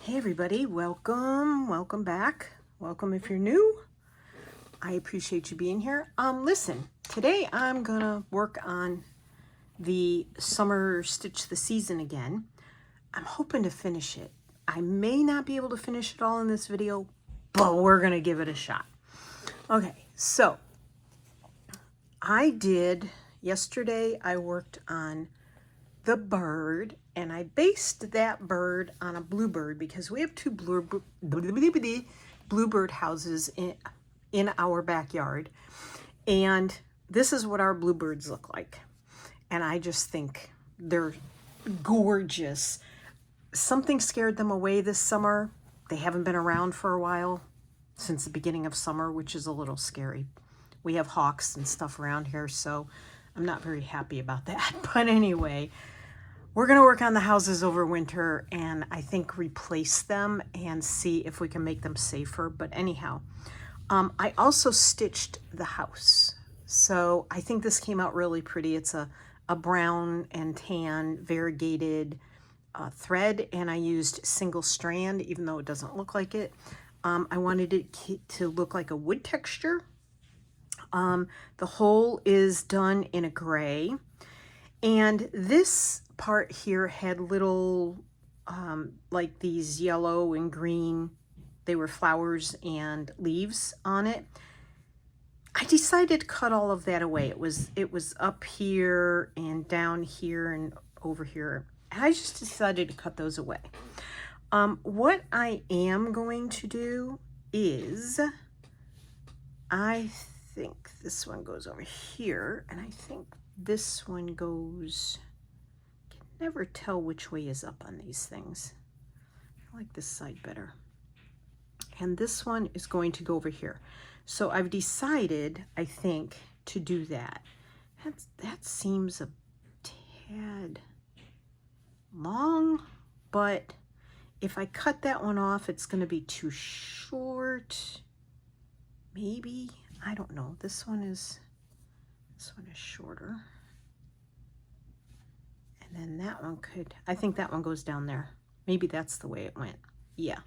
Hey everybody, welcome back. Welcome if you're new. I appreciate you being here. Listen, today I'm gonna work on the summer stitch the season again. I'm hoping to finish it. I may not be able to finish it all in this video, but we're gonna give it a shot. Okay, so yesterday I worked on the bird, and I based that bird on a bluebird because we have two bluebird houses in our backyard, and this is what our bluebirds look like, and I just think they're gorgeous. Something scared them away this summer. They haven't been around for a while, since the beginning of summer, which is a little scary. We have hawks and stuff around here, so I'm not very happy about that. But anyway, we're going to work on the houses over winter and I think replace them and see if we can make them safer. But anyhow, I also stitched the house. So I think this came out really pretty. It's a brown and tan variegated thread, and I used single strand, even though it doesn't look like it. I wanted it to look like a wood texture. The whole is done in a gray. And this part here had little, like these yellow and green, they were flowers and leaves on it. I decided to cut all of that away. It was up here and down here and over here. I just decided to cut those away. What I am going to do is, I think this one goes over here, and I think this one goes, I can never tell which way is up on these things. I like this side better. And this one is going to go over here. So I've decided, I think, to do that. That seems a tad long, but if I cut that one off, it's going to be too short. Maybe, I don't know. This one is shorter. And then that one I think that one goes down there. Maybe that's the way it went. Yeah.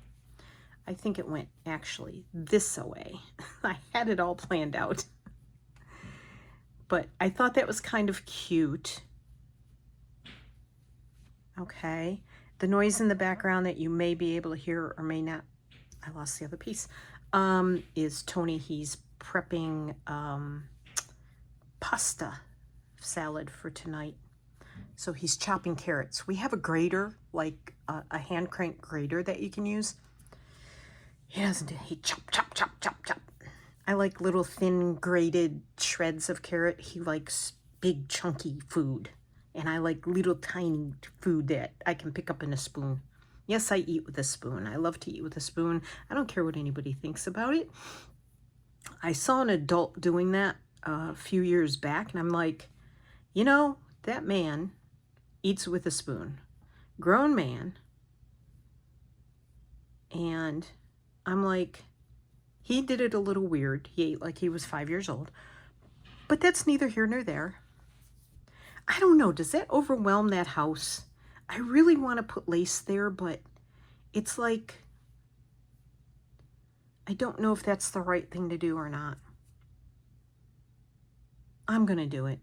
I think it went actually this way. I had it all planned out. But I thought that was kind of cute. Okay. The noise in the background that you may be able to hear or may not, I lost the other piece, is Tony. He's prepping pasta salad for tonight. So he's chopping carrots. We have a grater, like a hand crank grater that you can use. He doesn't do it. He chop, chop, chop, chop, chop. I like little thin grated shreds of carrot. He likes big chunky food. And I like little tiny food that I can pick up in a spoon. Yes, I eat with a spoon. I love to eat with a spoon. I don't care what anybody thinks about it. I saw an adult doing that a few years back, and I'm like, you know, that man eats with a spoon. Grown man. And I'm like, he did it a little weird. He ate like he was 5 years old. But that's neither here nor there. I don't know. Does that overwhelm that house? I really want to put lace there, but it's like, I don't know if that's the right thing to do or not. I'm going to do it.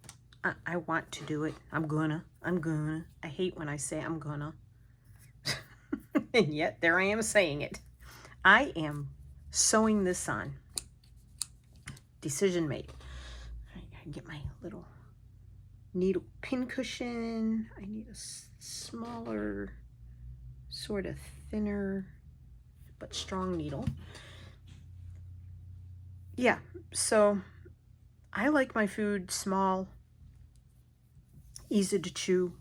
I want to do it. I'm gonna. I hate when I say I'm gonna. And yet, there I am saying it. I am sewing this on. Decision made. I gotta get my little needle pin cushion. I need a smaller, sort of thinner, but strong needle. Yeah, so I like my food small, easy to chew.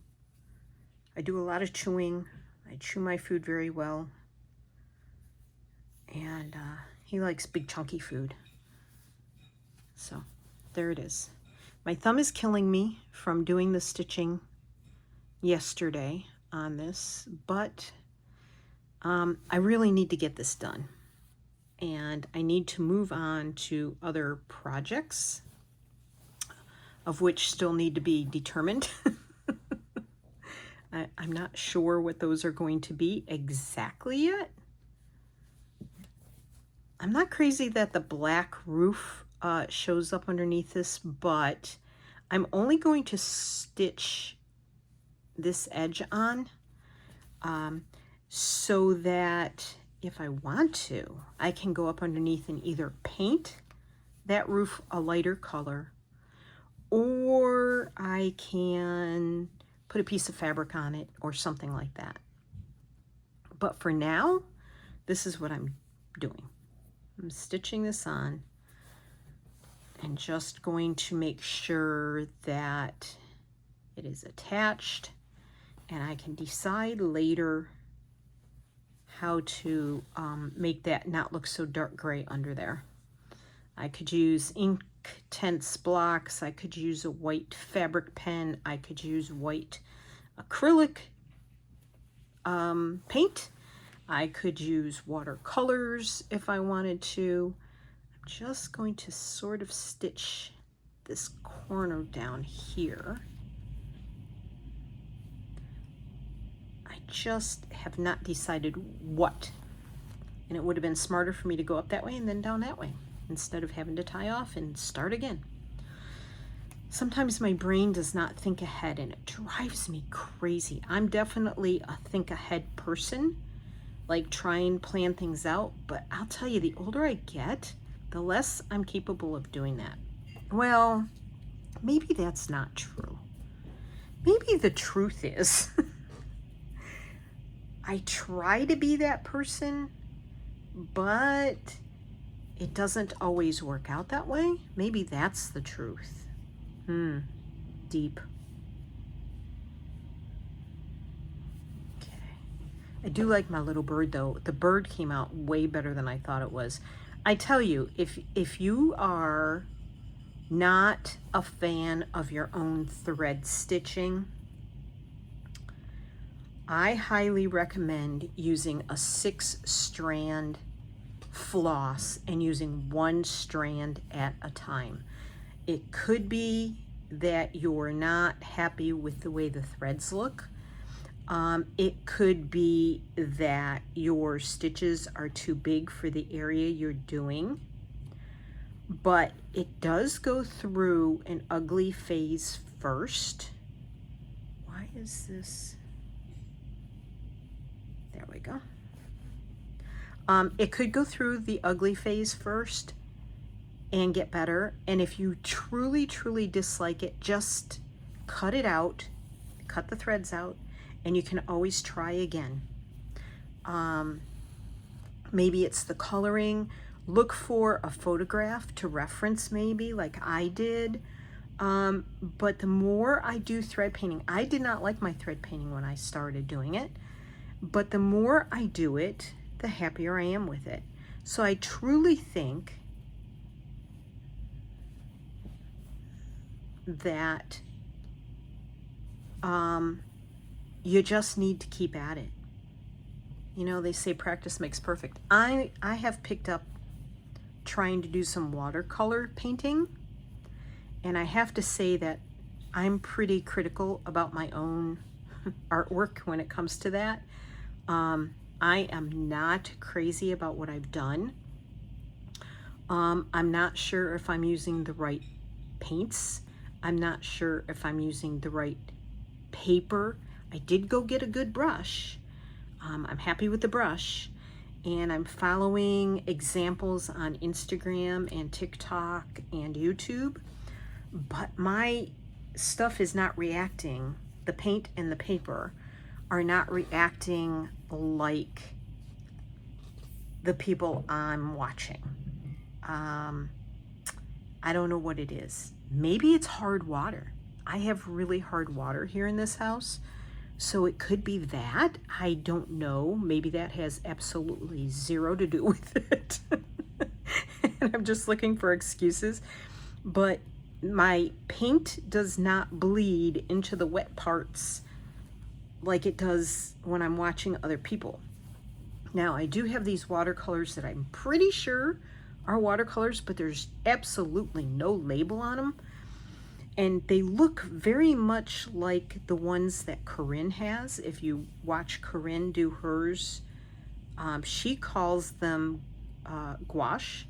I do a lot of chewing. I chew my food very well. And he likes big chunky food. So there it is. My thumb is killing me from doing the stitching yesterday on this, but I really need to get this done. And I need to move on to other projects, of which still need to be determined. I'm not sure what those are going to be exactly yet. I'm not crazy that the black roof shows up underneath this, but I'm only going to stitch this edge on so that if I want to, I can go up underneath and either paint that roof a lighter color, or I can put a piece of fabric on it or something like that. But for now, this is what I'm doing. I'm stitching this on and just going to make sure that it is attached, and I can decide later how to make that not look so dark gray under there. I could use Inktense blocks, I could use a white fabric pen, I could use white acrylic paint, I could use watercolors if I wanted to. I'm just going to sort of stitch this corner down here. I just have not decided what, and it would have been smarter for me to go up that way and then down that way instead of having to tie off and start again. Sometimes my brain does not think ahead, and it drives me crazy. I'm definitely a think ahead person, like try and plan things out, but I'll tell you, the older I get, the less I'm capable of doing that. Well, maybe that's not true. Maybe the truth is I try to be that person, but it doesn't always work out that way. Maybe that's the truth. Deep. Okay. I do like my little bird though. The bird came out way better than I thought it was. I tell you, if you are not a fan of your own thread stitching, I highly recommend using a 6-strand floss and using 1 strand at a time. It could be that you're not happy with the way the threads look. It could be that your stitches are too big for the area you're doing, but it does go through an ugly phase first. Why is this? There we go. It could go through the ugly phase first and get better. And if you truly, truly dislike it, just cut it out, cut the threads out, and you can always try again. Maybe it's the coloring. Look for a photograph to reference, maybe like I did. But the more I do thread painting, I did not like my thread painting when I started doing it, but the more I do it, the happier I am with it. So I truly think that you just need to keep at it. You know, they say practice makes perfect. I have picked up trying to do some watercolor painting, and I have to say that I'm pretty critical about my own artwork when it comes to that. I am not crazy about what I've done. I'm not sure if I'm using the right paints. I'm not sure if I'm using the right paper. I did go get a good brush. I'm happy with the brush, and I'm following examples on Instagram and TikTok and YouTube, but my stuff is not reacting. The paint and the paper are not reacting like the people I'm watching. I don't know what it is. Maybe it's hard water. I have really hard water here in this house, so it could be that. I don't know. Maybe that has absolutely zero to do with it. And I'm just looking for excuses. But my paint does not bleed into the wet parts like it does when I'm watching other people. Now, I do have these watercolors that I'm pretty sure are watercolors, but there's absolutely no label on them. And they look very much like the ones that Corinne has. If you watch Corinne do hers, she calls them gouache.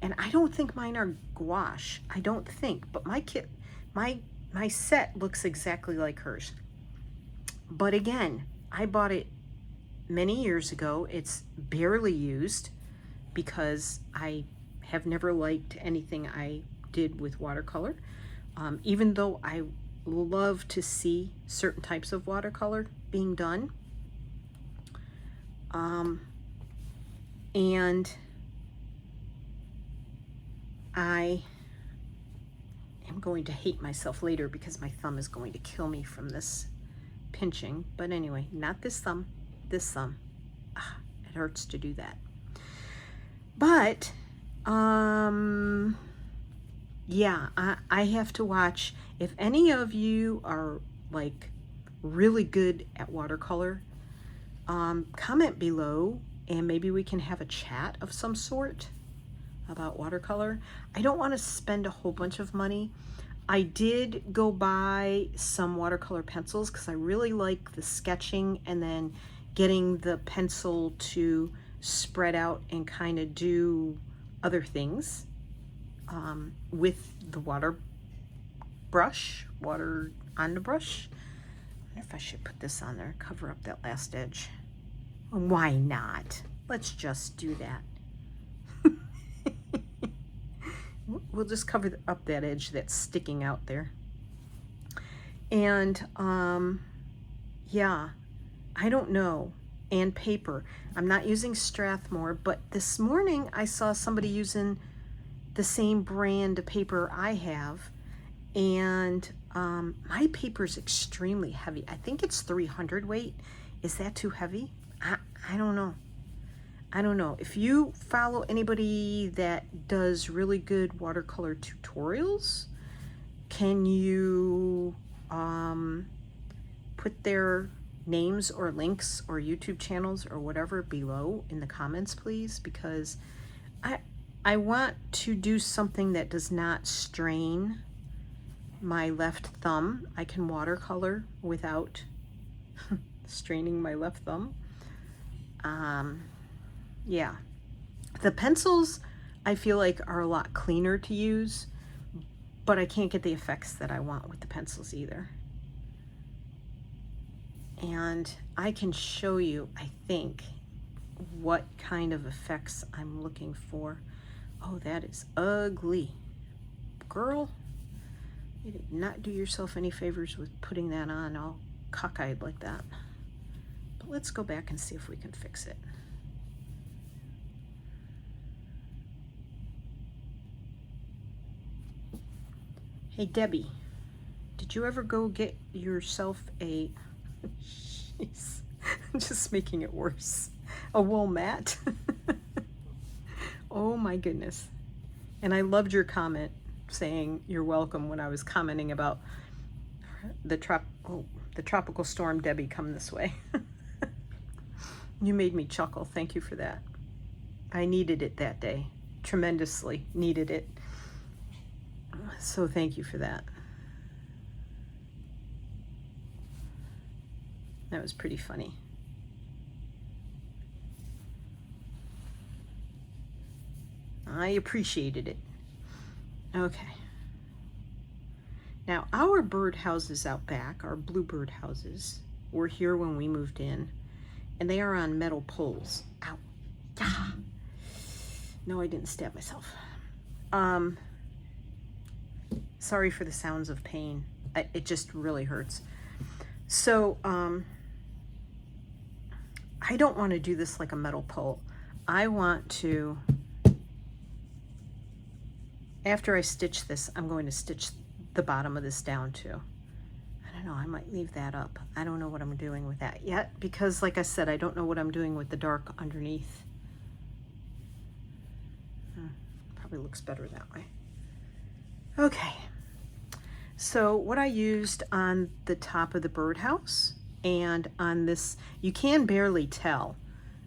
And I don't think mine are gouache. I don't think. But my kit, my set looks exactly like hers. But again, I bought it many years ago. It's barely used because I have never liked anything I did with watercolor. Even though I love to see certain types of watercolor being done. And I am going to hate myself later because my thumb is going to kill me from this pinching. But anyway, not this thumb, this thumb. It hurts to do that. But, yeah, I have to watch. If any of you are like really good at watercolor, comment below and maybe we can have a chat of some sort about watercolor. I don't want to spend a whole bunch of money. I did go buy some watercolor pencils because I really like the sketching and then getting the pencil to spread out and kind of do other things with the water on the brush. I wonder if I should put this on there, cover up that last edge. Why not? Let's just do that. We'll just cover up that edge that's sticking out there. And yeah, I don't know. And paper. I'm not using Strathmore, but this morning I saw somebody using the same brand of paper I have, and my paper is extremely heavy. I think it's 300 weight. Is that too heavy? I don't know. I don't know. If you follow anybody that does really good watercolor tutorials, can you put their names or links or YouTube channels or whatever below in the comments, please? Because I want to do something that does not strain my left thumb. I can watercolor without straining my left thumb. Yeah, the pencils I feel like are a lot cleaner to use, but I can't get the effects that I want with the pencils either. And I can show you, I think, what kind of effects I'm looking for. Oh, that is ugly. Girl, you did not do yourself any favors with putting that on all cockeyed like that. But let's go back and see if we can fix it. Hey Debbie, did you ever go get yourself a, jeez, I'm just making it worse, a wool mat? Oh my goodness. And I loved your comment saying you're welcome when I was commenting about the tropical storm Debbie come this way. You made me chuckle. Thank you for that. I needed it that day. Tremendously needed it. So thank you for that. That was pretty funny. I appreciated it. Okay. Now our bird houses out back, our bluebird houses, were here when we moved in, and they are on metal poles. Ow. Ah. No, I didn't stab myself. Sorry for the sounds of pain. It just really hurts. So, I don't want to do this like a metal pole. I want to, after I stitch this, I'm going to stitch the bottom of this down too. I don't know, I might leave that up. I don't know what I'm doing with that yet because, like I said, I don't know what I'm doing with the dark underneath. Probably looks better that way. Okay. So what I used on the top of the birdhouse and on this, you can barely tell,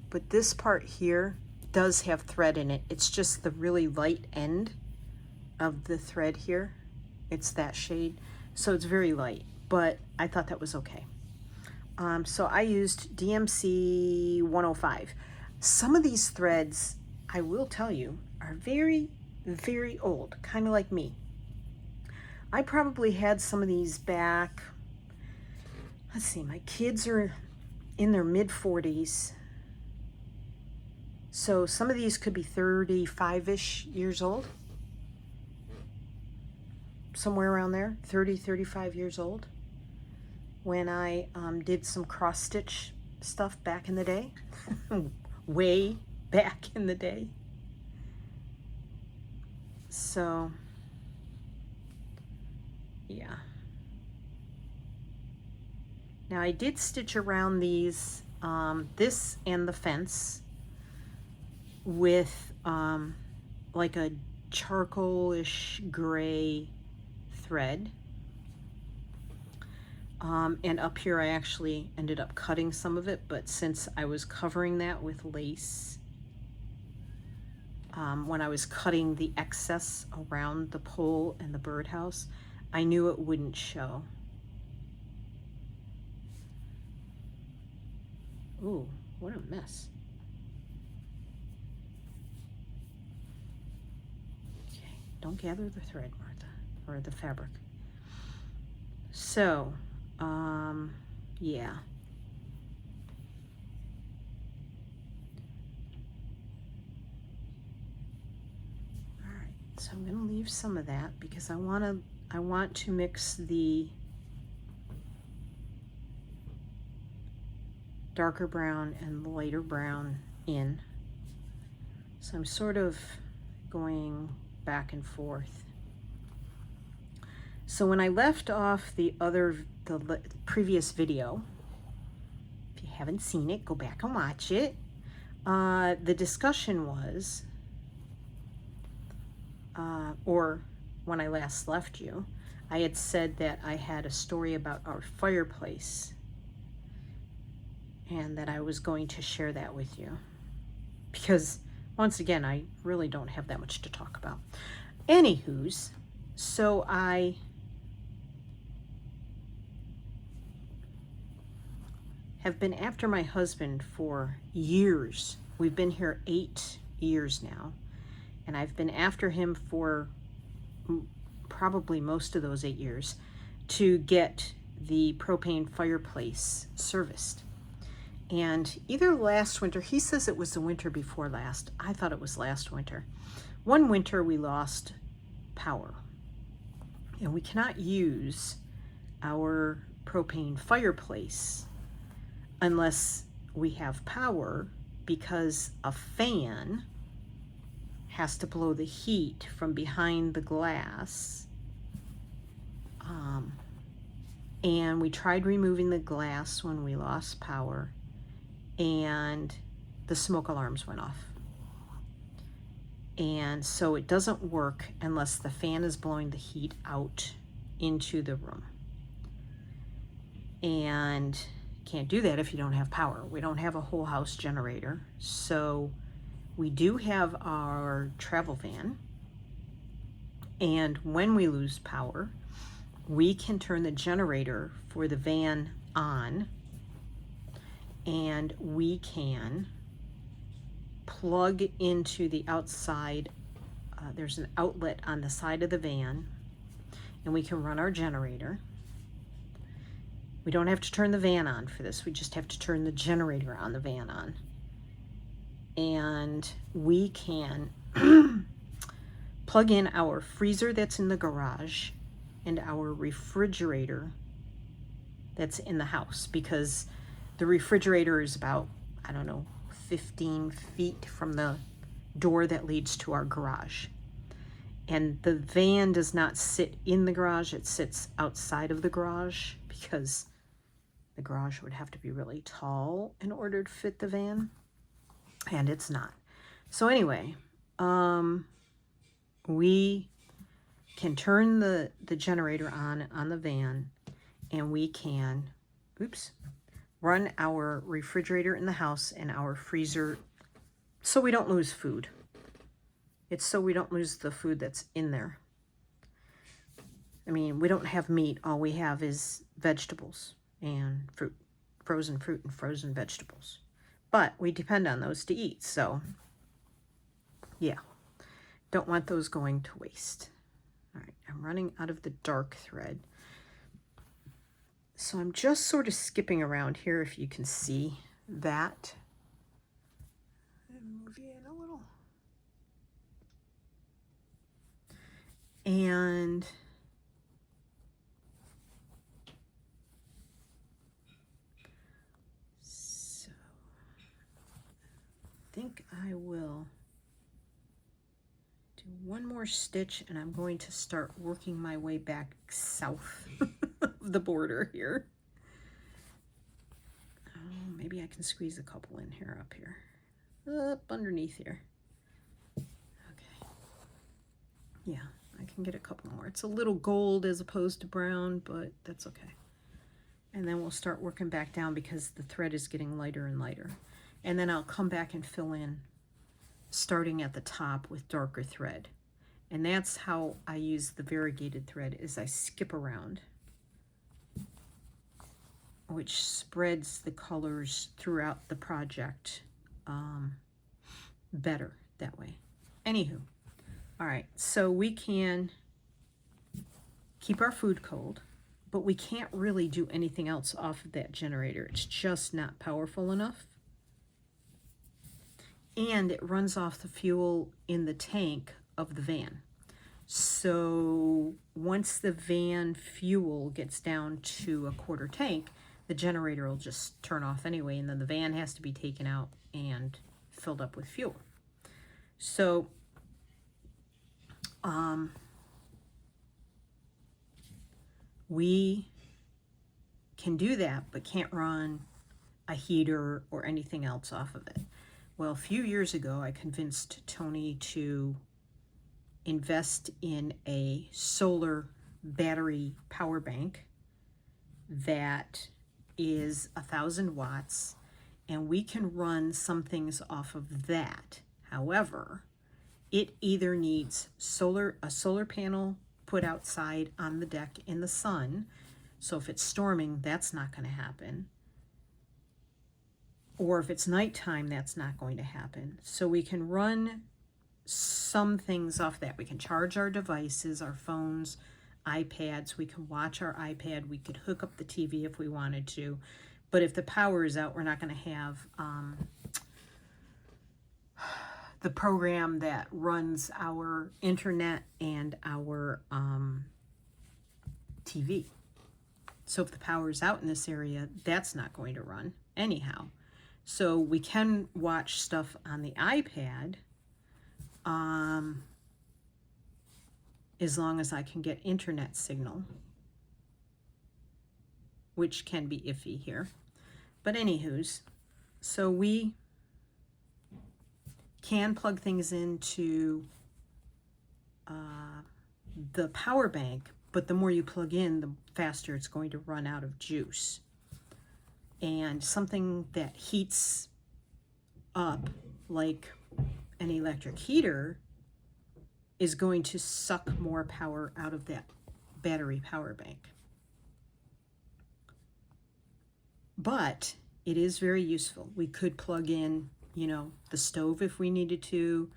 but this part here does have thread in it. It's just the really light end of the thread here It's that shade. So it's very light, but I thought that was okay. So I used DMC 105. Some of these threads, I will tell you, are very, very old, kind of like me. I probably had some of these back, let's see, my kids are in their mid-40s. So some of these could be 35-ish years old. Somewhere around there, 30, 35 years old. When I did some cross-stitch stuff back in the day. Way back in the day. So, yeah. Now I did stitch around these, this and the fence with like a charcoalish gray thread. And up here I actually ended up cutting some of it, but since I was covering that with lace, when I was cutting the excess around the pole and the birdhouse, I knew it wouldn't show. Ooh, what a mess. Okay, don't gather the thread, Martha, or the fabric. So, yeah. All right, so I'm going to leave some of that because I want to mix the darker brown and lighter brown in. So I'm sort of going back and forth. So when I left off the previous video, if you haven't seen it, go back and watch it. The discussion was, or when I last left you, I had said that I had a story about our fireplace and that I was going to share that with you. Because, once again, I really don't have that much to talk about. Anywho's, so I have been after my husband for years. We've been here 8 years now, and I've been after him for probably most of those 8 years to get the propane fireplace serviced. And either last winter, he says it was the winter before last. I thought it was last winter. One winter we lost power, and we cannot use our propane fireplace unless we have power, because a fan has to blow the heat from behind the glass. And we tried removing the glass when we lost power, and the smoke alarms went off. And so it doesn't work unless the fan is blowing the heat out into the room. And can't do that if you don't have power. We don't have a whole house generator. So we do have our travel van. And when we lose power, we can turn the generator for the van on, and we can plug into the outside. There's an outlet on the side of the van, and we can run our generator. We don't have to turn the van on for this. We just have to turn the generator on the van on. And we can plug in our freezer that's in the garage and our refrigerator that's in the house, because the refrigerator is about, I don't know, 15 feet from the door that leads to our garage. And the van does not sit in the garage, it sits outside of the garage, because the garage would have to be really tall in order to fit the van, and it's not. So anyway, we can turn the generator on the van, and we can, run our refrigerator in the house and our freezer so we don't lose food. It's so we don't lose the food that's in there. I mean, we don't have meat. All we have is vegetables and fruit, frozen fruit and frozen vegetables. But we depend on those to eat, so yeah. Don't want those going to waste. All right, I'm running out of the dark thread. So I'm just sort of skipping around here, if you can see that. Move you in a little. And so I think I will do one more stitch, and I'm going to start working my way back south of the border here. Oh, maybe I can squeeze a couple in here, up here, up underneath here. Okay. Yeah, I can get a couple more. It's a little gold as opposed to brown, but that's okay. And then we'll start working back down because the thread is getting lighter and lighter. And then I'll come back and fill in starting at the top with darker thread. And that's how I use the variegated thread, is I skip around, which spreads the colors throughout the project better that way. Anywho, all right, so we can keep our food cold, but we can't really do anything else off of that generator. It's just not powerful enough. And it runs off the fuel in the tank of the van. So once the van fuel gets down to a quarter tank, the generator will just turn off anyway, and then the van has to be taken out and filled up with fuel. So we can do that, but can't run a heater or anything else off of it. Well, a few years ago, I convinced Tony to invest in a solar battery power bank that is 1,000 watts, and we can run some things off of that. However, it either needs a solar panel put outside on the deck in the sun, so if it's storming, that's not going to happen. Or if it's nighttime, that's not going to happen. So we can run some things off that. We can charge our devices, our phones, iPads. We can watch our iPad. We could hook up the TV if we wanted to. But if the power is out, we're not going to have the program that runs our internet and our TV. So if the power is out in this area, that's not going to run anyhow. So we can watch stuff on the iPad as long as I can get internet signal, which can be iffy here. But anywho's, so we can plug things into the power bank, but the more you plug in, the faster it's going to run out of juice. And something that heats up like an electric heater is going to suck more power out of that battery power bank. But it is very useful. We could plug in, you know, the stove if we needed to.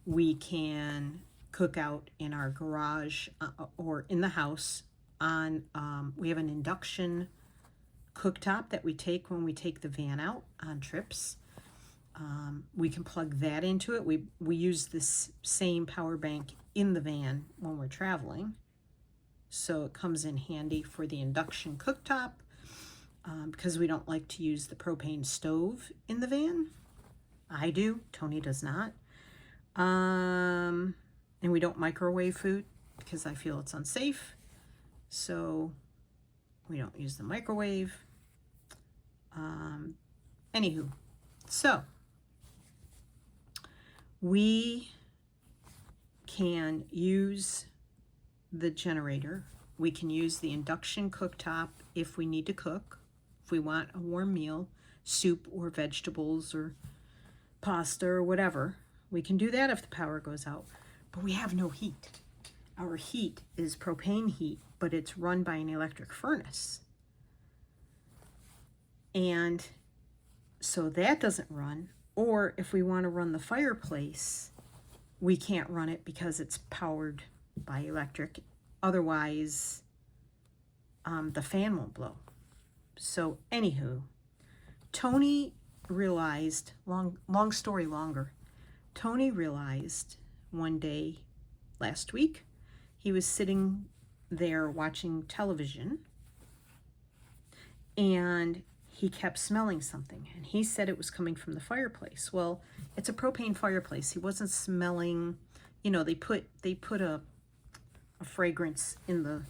We can cook out in our garage or in the house on, we have an induction cooktop that we take when we take the van out on trips. We can plug that into it. We use this same power bank in the van when we're traveling, so it comes in handy for the induction cooktop because we don't like to use the propane stove in the van. I do, Tony does not. And we don't microwave food because I feel it's unsafe, so we don't use the microwave. Anywho, so we can use the generator. We can use the induction cooktop if we need to cook, if we want a warm meal, soup or vegetables or pasta or whatever. We can do that if the power goes out, but we have no heat. our heat is propane heat, but it's run by an electric furnace. And so that doesn't run. Or if we want to run the fireplace, we can't run it because it's powered by electric. Otherwise, the fan won't blow. So anywho, Tony realized, long story longer, Tony realized one day last week, he was sitting there watching television, and he kept smelling something, and he said it was coming from the fireplace. Well, it's a propane fireplace. He wasn't smelling, you know, they put a fragrance in the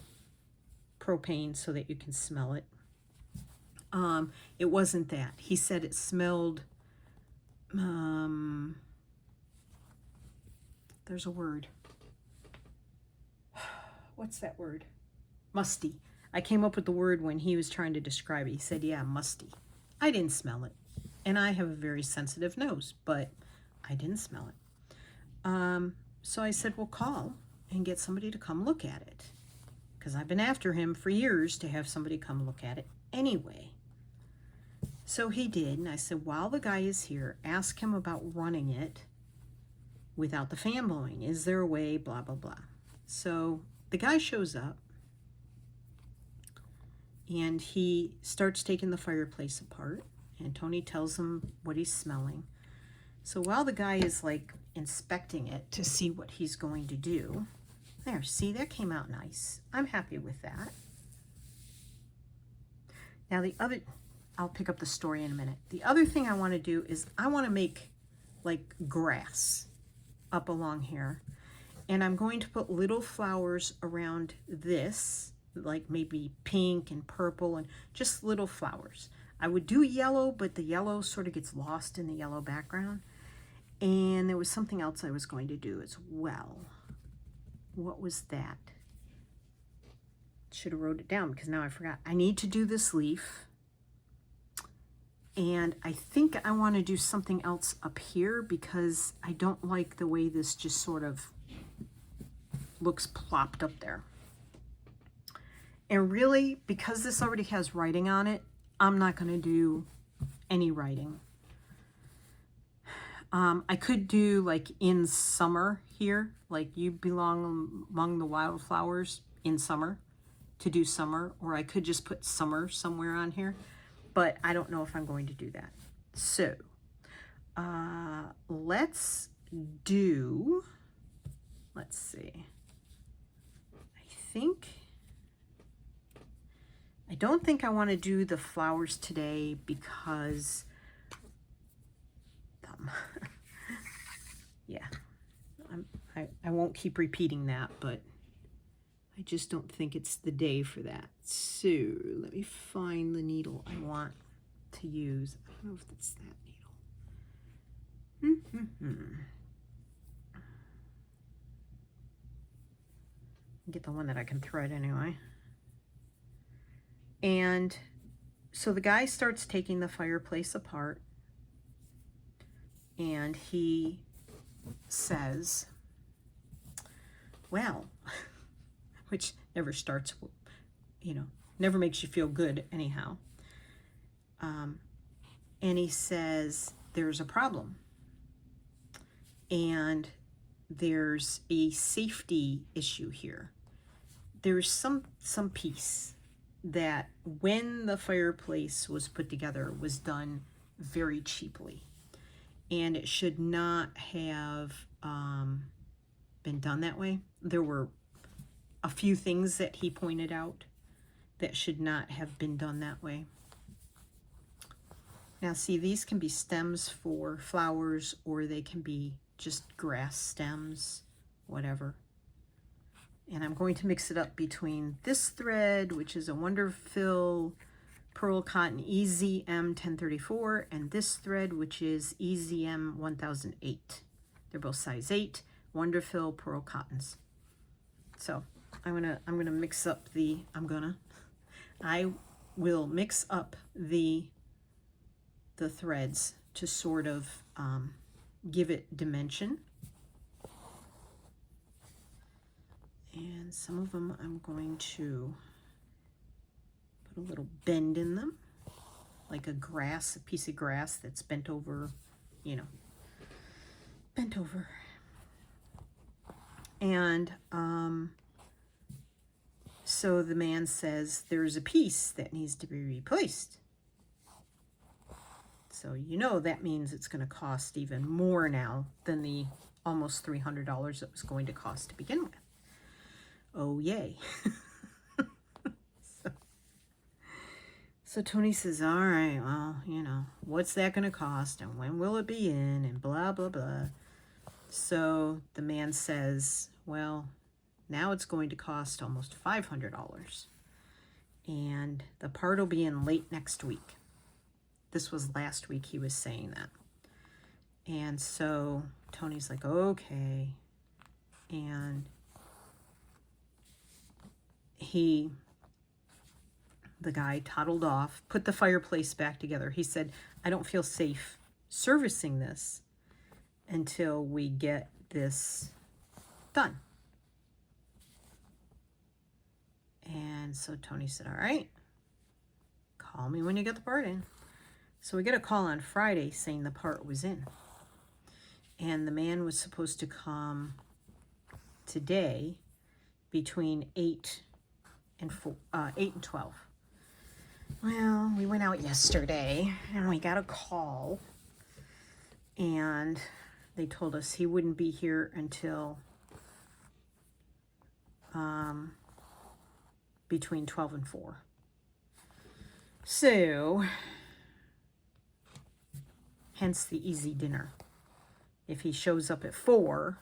propane so that you can smell it. It wasn't that. He said it smelled, there's a word. What's that word? Musty. I came up with the word when he was trying to describe it. He said, yeah, musty. I didn't smell it. And I have a very sensitive nose, but I didn't smell it. So I said, well, call and get somebody to come look at it. Because I've been after him for years to have somebody come look at it anyway. So he did, and I said, while the guy is here, ask him about running it without the fan blowing. Is there a way, blah, blah, blah. So the guy shows up, and he starts taking the fireplace apart, and Tony tells him what he's smelling. So while the guy is like inspecting it to see what he's going to do, there, see, that came out nice. I'm happy with that. Now the other, I'll pick up the story in a minute. The other thing I want to do is I want to make like grass up along here. And I'm going to put little flowers around this, like maybe pink and purple and just little flowers. I would do yellow, but the yellow sort of gets lost in the yellow background. And there was something else I was going to do as well. What was that? Should have wrote it down because now I forgot. I need to do this leaf. And I think I want to do something else up here because I don't like the way this just sort of looks plopped up there. And really, because this already has writing on it, I'm not going to do any writing. I could do like in summer here, like you belong among the wildflowers in summer to do summer, or I could just put summer somewhere on here, but I don't know if I'm going to do that. So let's see. I don't think I want to do the flowers today because yeah, I won't keep repeating that, but I just don't think it's the day for that. So let me find the needle I want to use. I don't know if it's that needle. Get the one that I can thread anyway. And so the guy starts taking the fireplace apart, and he says, well, which never starts, you know, never makes you feel good anyhow. And he says, there's a problem. And there's a safety issue here. There's some piece that when the fireplace was put together was done very cheaply. And it should not have been done that way. There were a few things that he pointed out that should not have been done that way. Now see, these can be stems for flowers, or they can be just grass stems, whatever. And I'm going to mix it up between this thread, which is a Wonderfil Pearl Cotton EZM 1034, and this thread, which is EZM 1008. They're both size 8 Wonderfil Pearl Cottons. So I will mix up the threads to sort of give it dimension. And some of them I'm going to put a little bend in them, like a piece of grass that's bent over, you know, bent over. And so the man says there's a piece that needs to be replaced. So you know that means it's going to cost even more now than the almost $300 it was going to cost to begin with. Oh, yay. So Tony says, all right, well, you know, what's that going to cost and when will it be in and blah, blah, blah. So the man says, well, now it's going to cost almost $500. And the part will be in late next week. This was last week he was saying that. And so Tony's like, okay. And the guy toddled off, put the fireplace back together. He said, I don't feel safe servicing this until we get this done. And so Tony said, all right, call me when you get the part in. So we get a call on Friday saying the part was in. And the man was supposed to come today between 8 and 12. Well, we went out yesterday and we got a call and they told us he wouldn't be here until between 12 and 4. So, hence the easy dinner. If he shows up at 4,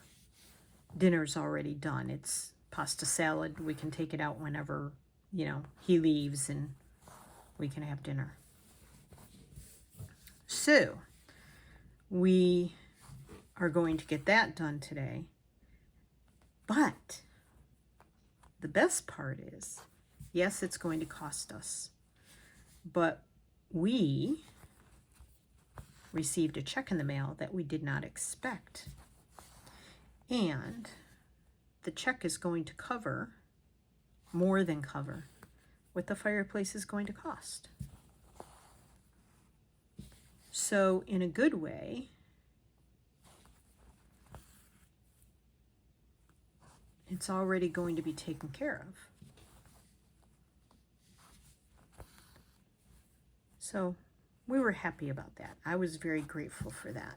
dinner's already done. It's pasta salad. We can take it out whenever, you know, he leaves and we can have dinner. So, we are going to get that done today. But the best part is, yes, it's going to cost us. But we received a check in the mail that we did not expect. And the check is going to cover, more than cover, what the fireplace is going to cost. So in a good way, it's already going to be taken care of. So we were happy about that. I was very grateful for that.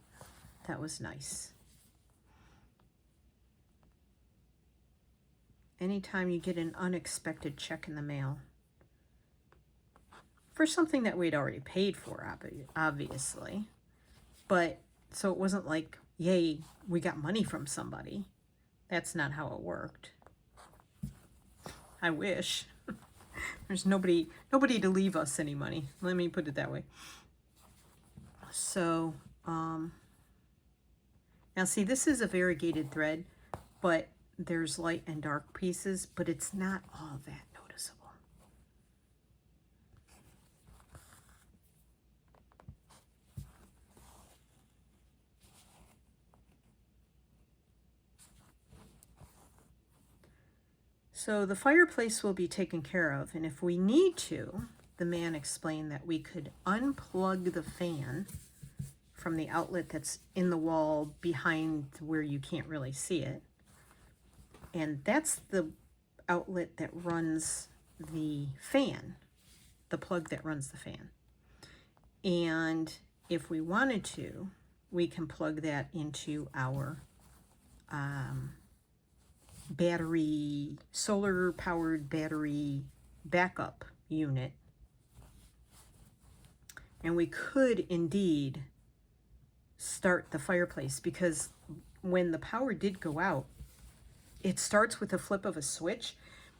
That was nice. Anytime you get an unexpected check in the mail for something that we'd already paid for, obviously, but so it wasn't like, yay, we got money from somebody. That's not how it worked. I wish. There's nobody to leave us any money. Let me put it that way. So, now see, this is a variegated thread, but there's light and dark pieces, but it's not all that noticeable. So the fireplace will be taken care of, and if we need to, the man explained that we could unplug the fan from the outlet that's in the wall behind where you can't really see it. And that's the outlet that runs the fan, the plug that runs the fan. And if we wanted to, we can plug that into our battery, solar-powered battery backup unit. And we could indeed start the fireplace, because when the power did go out, it starts with a flip of a switch.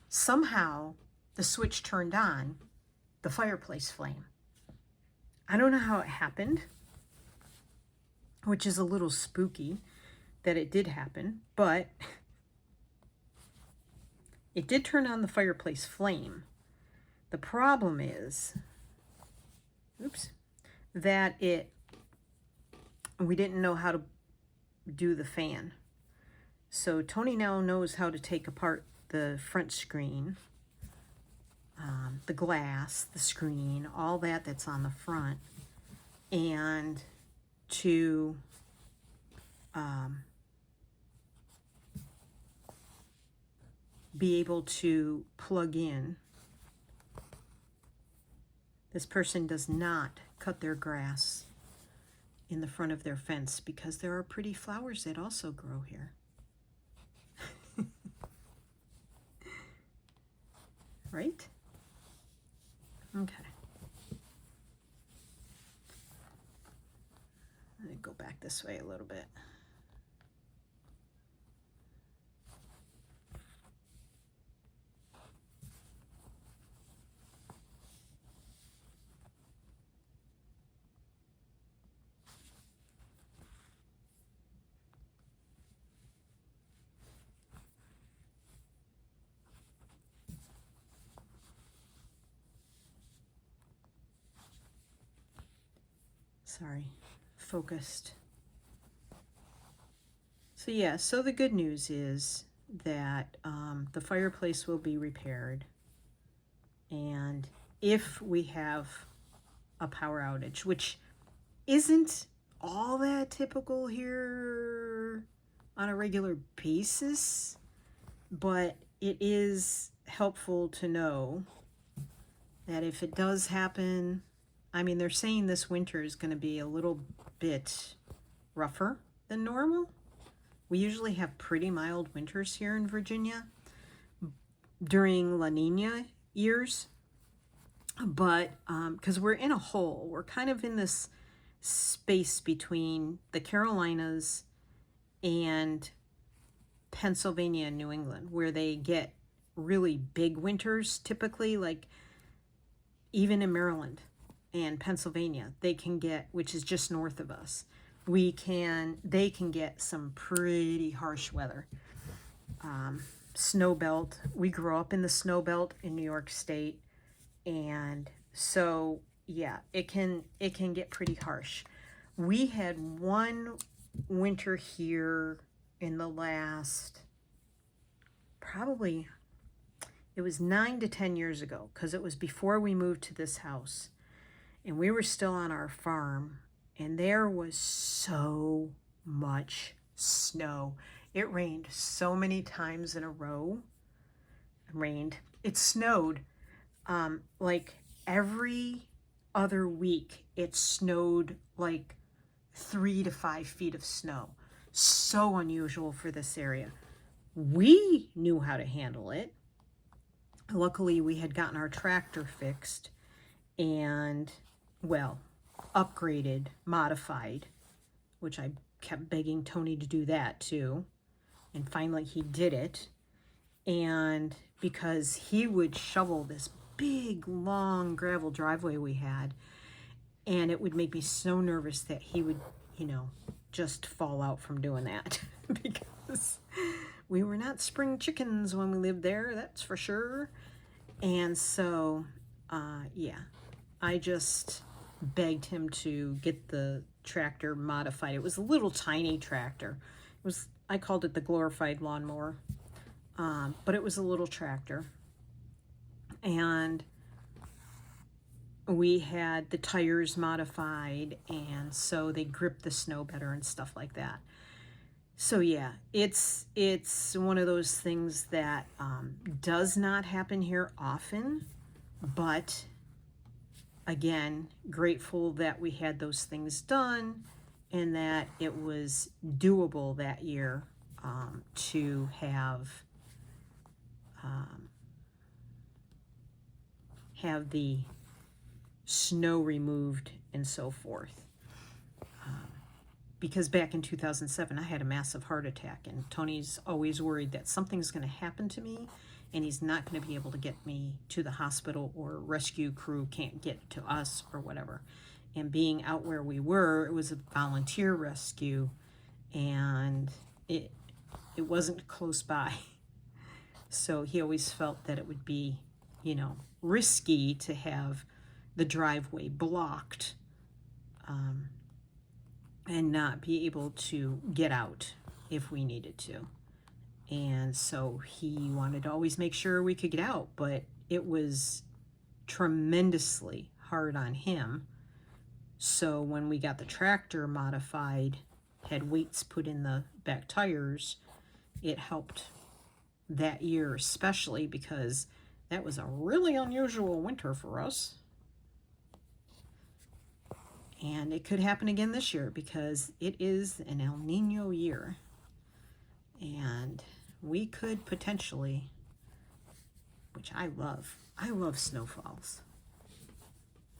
Somehow the switch turned on the fireplace flame. I don't know how it happened, which is a little spooky that it did happen, but it did turn on the fireplace flame. The problem is, that we didn't know how to do the fan. So Tony now knows how to take apart the front screen, the glass, the screen, all that that's on the front, and to be able to plug in. This person does not cut their grass in the front of their fence because there are pretty flowers that also grow here. Right? Okay. Let me go back this way a little bit. Sorry, focused. So yeah, so the good news is that the fireplace will be repaired, and if we have a power outage, which isn't all that typical here on a regular basis, but it is helpful to know that if it does happen, I mean, they're saying this winter is going to be a little bit rougher than normal. We usually have pretty mild winters here in Virginia during La Nina years, but because we're in a hole, we're kind of in this space between the Carolinas and Pennsylvania and New England, where they get really big winters typically, like even in Maryland and Pennsylvania, they can get, which is just north of us, they can get some pretty harsh weather. Snow belt, we grew up in the snow belt in New York State, and so yeah, it can get pretty harsh. We had one winter here in the last, probably, it was 9 to 10 years ago, because it was before we moved to this house, and we were still on our farm, and there was so much snow. It rained so many times in a row. It snowed like every other week. It snowed like 3 to 5 feet of snow. So unusual for this area. We knew how to handle it. Luckily, we had gotten our tractor fixed and, well, upgraded, modified, which I kept begging Tony to do that too. And finally he did it. And because he would shovel this big, long gravel driveway we had, and it would make me so nervous that he would, just fall out from doing that because we were not spring chickens when we lived there, that's for sure. And so, yeah, I just begged him to get the tractor modified. It was a little tiny tractor. I called it the glorified lawnmower, but it was a little tractor. And we had the tires modified, and so they grip the snow better and stuff like that. So yeah, it's one of those things that does not happen here often, but again, grateful that we had those things done and that it was doable that year to have the snow removed and so forth. Because back in 2007, I had a massive heart attack, and Tony's always worried that something's going to happen to me and he's not going to be able to get me to the hospital, or rescue crew can't get to us or whatever. And being out where we were, it was a volunteer rescue, and it wasn't close by. So he always felt that it would be, risky to have the driveway blocked and not be able to get out if we needed to. And so he wanted to always make sure we could get out, but it was tremendously hard on him. So when we got the tractor modified, had weights put in the back tires, it helped that year, especially because that was a really unusual winter for us. And it could happen again this year because it is an El Nino year. And we could potentially, which I love snowfalls.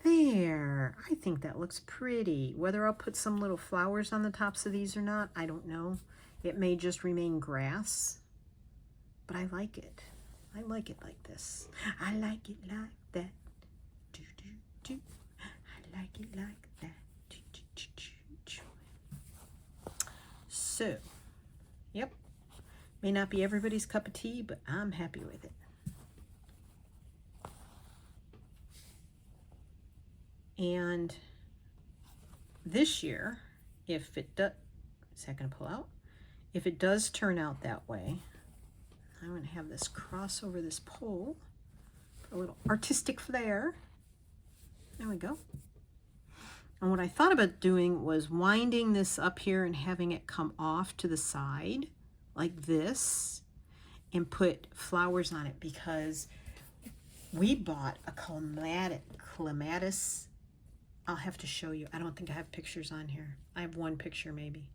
There, I think that looks pretty. Whether I'll put some little flowers on the tops of these or not, I don't know. It may just remain grass, but I like it. I like it like this. I like it like that. Do, do, do. I like it like that. Do, do, do, do, do. So, yep. May not be everybody's cup of tea, but I'm happy with it. And this year, if it does, is that going to pull out? If it does turn out that way, I'm going to have this cross over this pole for a little artistic flair. There we go. And what I thought about doing was winding this up here and having it come off to the side like this and put flowers on it, because we bought a clematis. I'll have to show you. I don't think I have pictures on here. I have one picture maybe.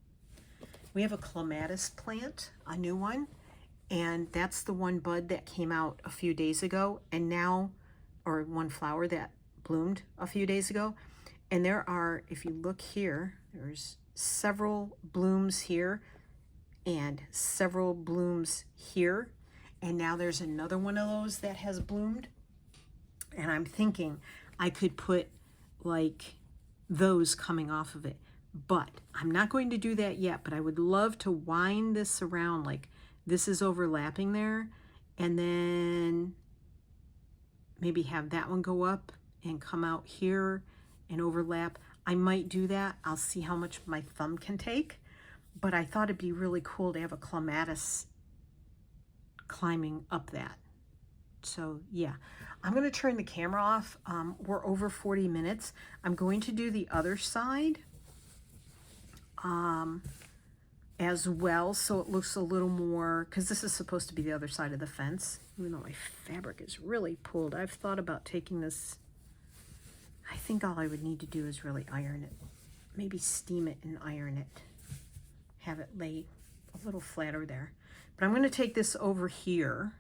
We have a clematis plant, a new one, and that's the one bud that came out a few days ago, and now, or one flower that bloomed a few days ago. And there are, if you look here, there's several blooms here and several blooms here. And now there's another one of those that has bloomed. And I'm thinking I could put like those coming off of it, but I'm not going to do that yet. But I would love to wind this around, like this is overlapping there, and then maybe have that one go up and come out here and overlap. I might do that. I'll see how much my thumb can take, but I thought it'd be really cool to have a clematis climbing up that. So yeah, I'm going to turn the camera off. We're over 40 minutes. I'm going to do the other side as well, so it looks a little more, because this is supposed to be the other side of the fence, even though my fabric is really pulled. I've thought about taking this. I think all I would need to do is really iron it. Maybe steam it and iron it. Have it lay a little flatter there. But I'm going to take this over here,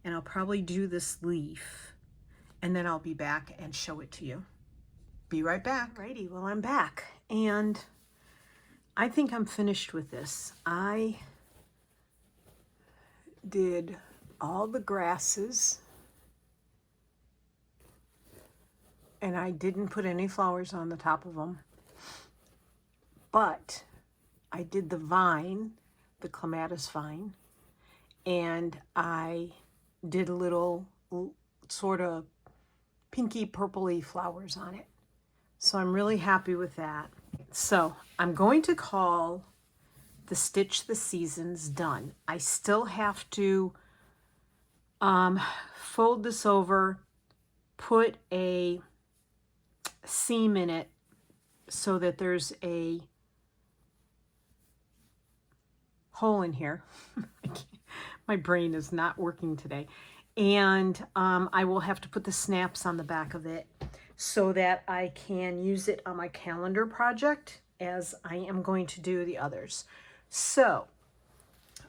and I'll probably do this leaf, and then I'll be back and show it to you. Be right back. Alrighty, well, I'm back, and I think I'm finished with this. I did all the grasses, and I didn't put any flowers on the top of them, but I did the vine, the clematis vine, and I did a little sort of pinky purpley flowers on it. So I'm really happy with that. So I'm going to call the Stitch the Seasons done. I still have to fold this over, put a seam in it so that there's a hole in here. My brain is not working today. And I will have to put the snaps on the back of it so that I can use it on my calendar project, as I am going to do the others. So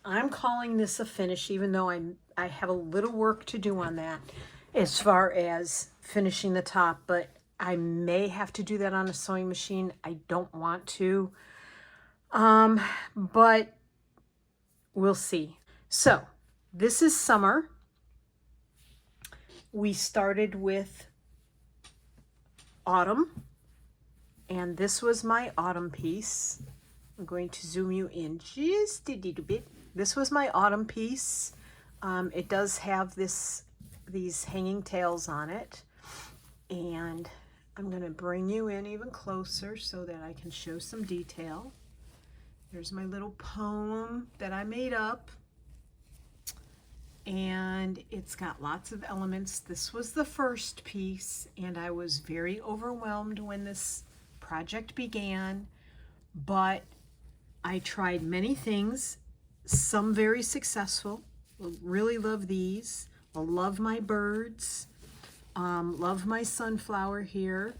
I'm calling this a finish, even though I have a little work to do on that as far as finishing the top, but I may have to do that on a sewing machine. I don't want to, but we'll see. So this is summer. We started with autumn, and this was my autumn piece. I'm going to zoom you in just a little bit. This was my autumn piece. It does have these hanging tails on it, and I'm going to bring you in even closer so that I can show some detail. There's my little poem that I made up. And it's got lots of elements. This was the first piece, and I was very overwhelmed when this project began, but I tried many things, some very successful. Really love these. I love my birds. Love my sunflower here.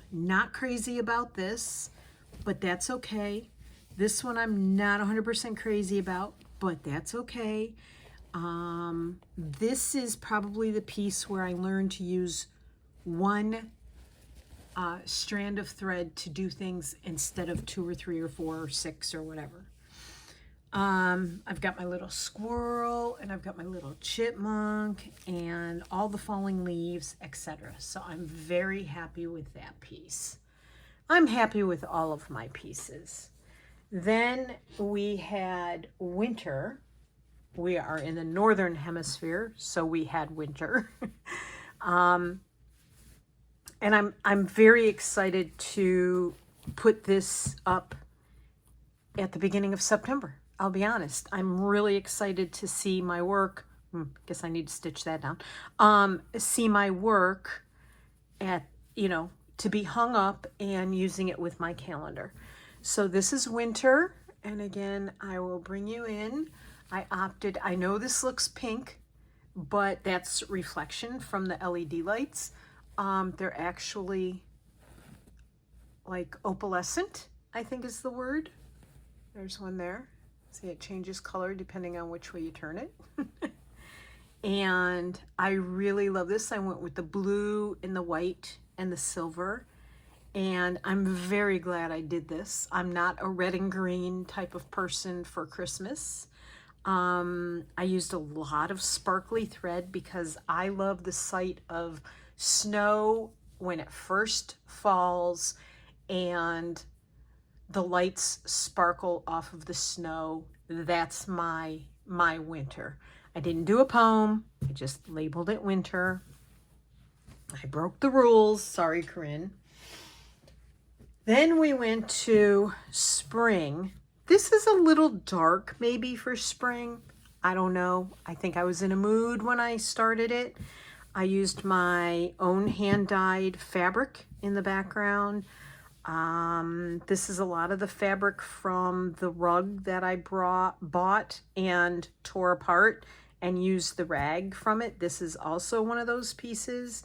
Not crazy about this, but that's okay. This one I'm not 100% crazy about, but that's okay. This is probably the piece where I learned to use one strand of thread to do things instead of 2 or 3 or 4 or 6 or whatever. I've got my little squirrel, and I've got my little chipmunk, and all the falling leaves, etc. So I'm very happy with that piece. I'm happy with all of my pieces. Then we had winter. We are in the northern hemisphere, so we had winter. And I'm very excited to put this up at the beginning of September. I'll be honest. I'm really excited to see my work. Guess I need to stitch that down. See my work at, to be hung up and using it with my calendar. So this is winter. And again, I will bring you in. I know this looks pink, but that's reflection from the LED lights. They're actually like opalescent, I think is the word. There's one there. See, it changes color depending on which way you turn it. And I really love this. I went with the blue and the white and the silver. And I'm very glad I did this. I'm not a red and green type of person for Christmas. I used a lot of sparkly thread because I love the sight of snow when it first falls and the lights sparkle off of the snow. That's my winter. I didn't do a poem. I just labeled it winter. I broke the rules. Sorry, Corinne. Then we went to spring. This is a little dark maybe for spring. I don't know. I think I was in a mood when I started it. I used my own hand-dyed fabric in the background. This is a lot of the fabric from the rug that I bought and tore apart and used the rag from it. This is also one of those pieces.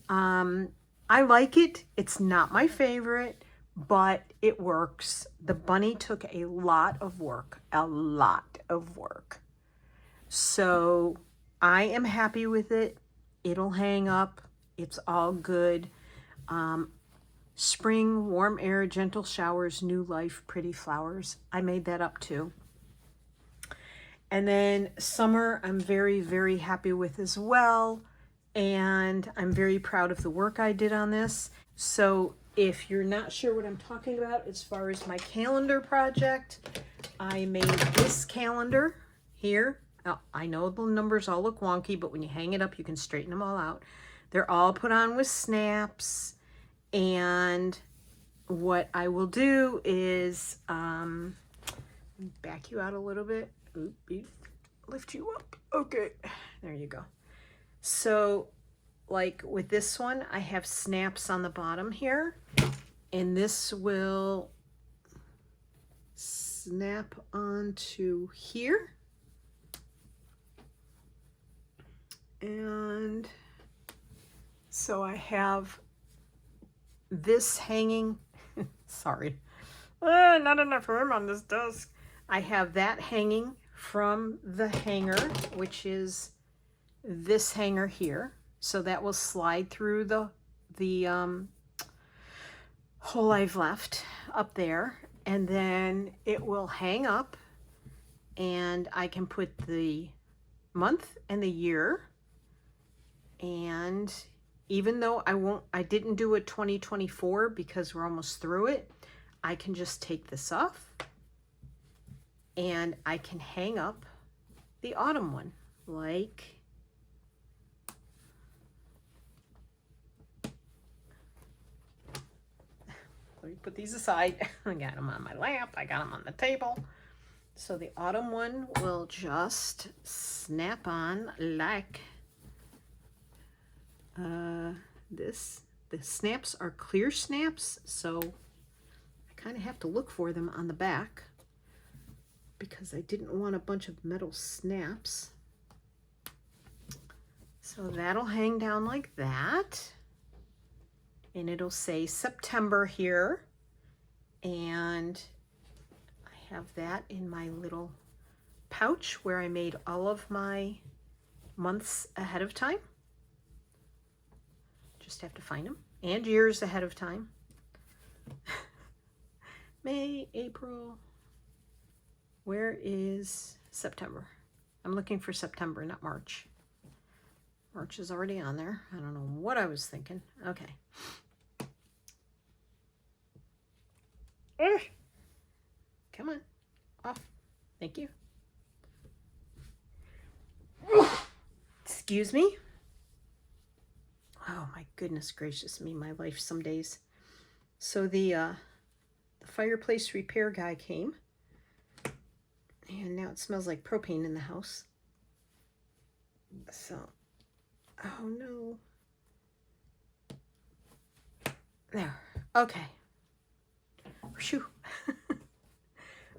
I like it. It's not my favorite, but it works. The bunny took a lot of work, So I am happy with it. It'll hang up. It's all good. Spring, warm air, gentle showers, new life, pretty flowers. I made that up too. And then summer, I'm very, very happy with as well. And I'm very proud of the work I did on this. So if you're not sure what I'm talking about as far as my calendar project, I made this calendar here. Now, I know the numbers all look wonky, but when you hang it up, you can straighten them all out. They're all put on with snaps. And what I will do is back you out a little bit. Oop, lift you up. Okay, there you go. So like with this one, I have snaps on the bottom here, and this will snap onto here. And so I have this hanging, sorry, not enough room on this desk. I have that hanging from the hanger, which is this hanger here. So that will slide through the hole I've left up there, and then it will hang up, and I can put the month and the year. And even though I didn't do a 2024 because we're almost through it, I can just take this off and I can hang up the autumn one like let me put these aside. I got them on my lap. I got them on the table. So the autumn one will just snap on like this. The snaps are clear snaps, so I kind of have to look for them on the back because I didn't want a bunch of metal snaps. So that'll hang down like that. And it'll say September here. And I have that in my little pouch where I made all of my months ahead of time. Just have to find them. And years ahead of time. May, April. Where is September? I'm looking for September, not March. March is already on there. I don't know what I was thinking. Okay. Come on. Off. Thank you. Excuse me. Oh my goodness gracious me, my life some days. So the fireplace repair guy came. And now it smells like propane in the house. So, oh no. There. Okay. Phew.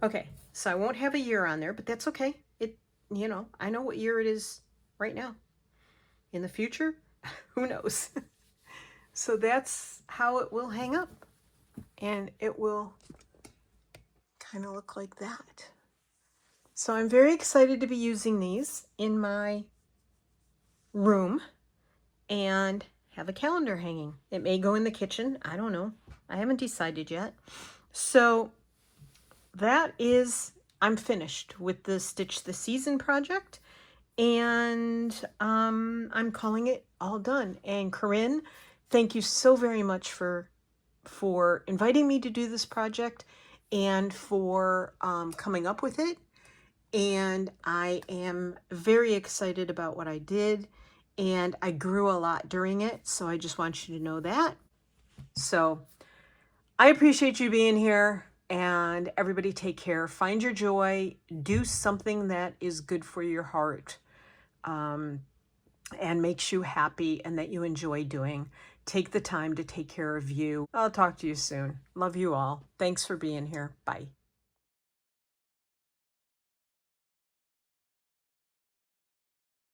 Okay, so I won't have a year on there, but that's okay. You know, I know what year it is right now. In the future, who knows? So that's how it will hang up. And it will kind of look like that. So I'm very excited to be using these in my room and have a calendar hanging. It may go in the kitchen. I don't know. I haven't decided yet. So that is, I'm finished with the Stitch the Season project, and I'm calling it all done. And Corinne, thank you so very much for inviting me to do this project and for coming up with it. And I am very excited about what I did, and I grew a lot during it, so I just want you to know that. So I appreciate you being here, and everybody take care. Find your joy. Do something that is good for your heart and makes you happy and that you enjoy doing. Take the time to take care of you. I'll talk to you soon. Love you all. Thanks for being here. Bye.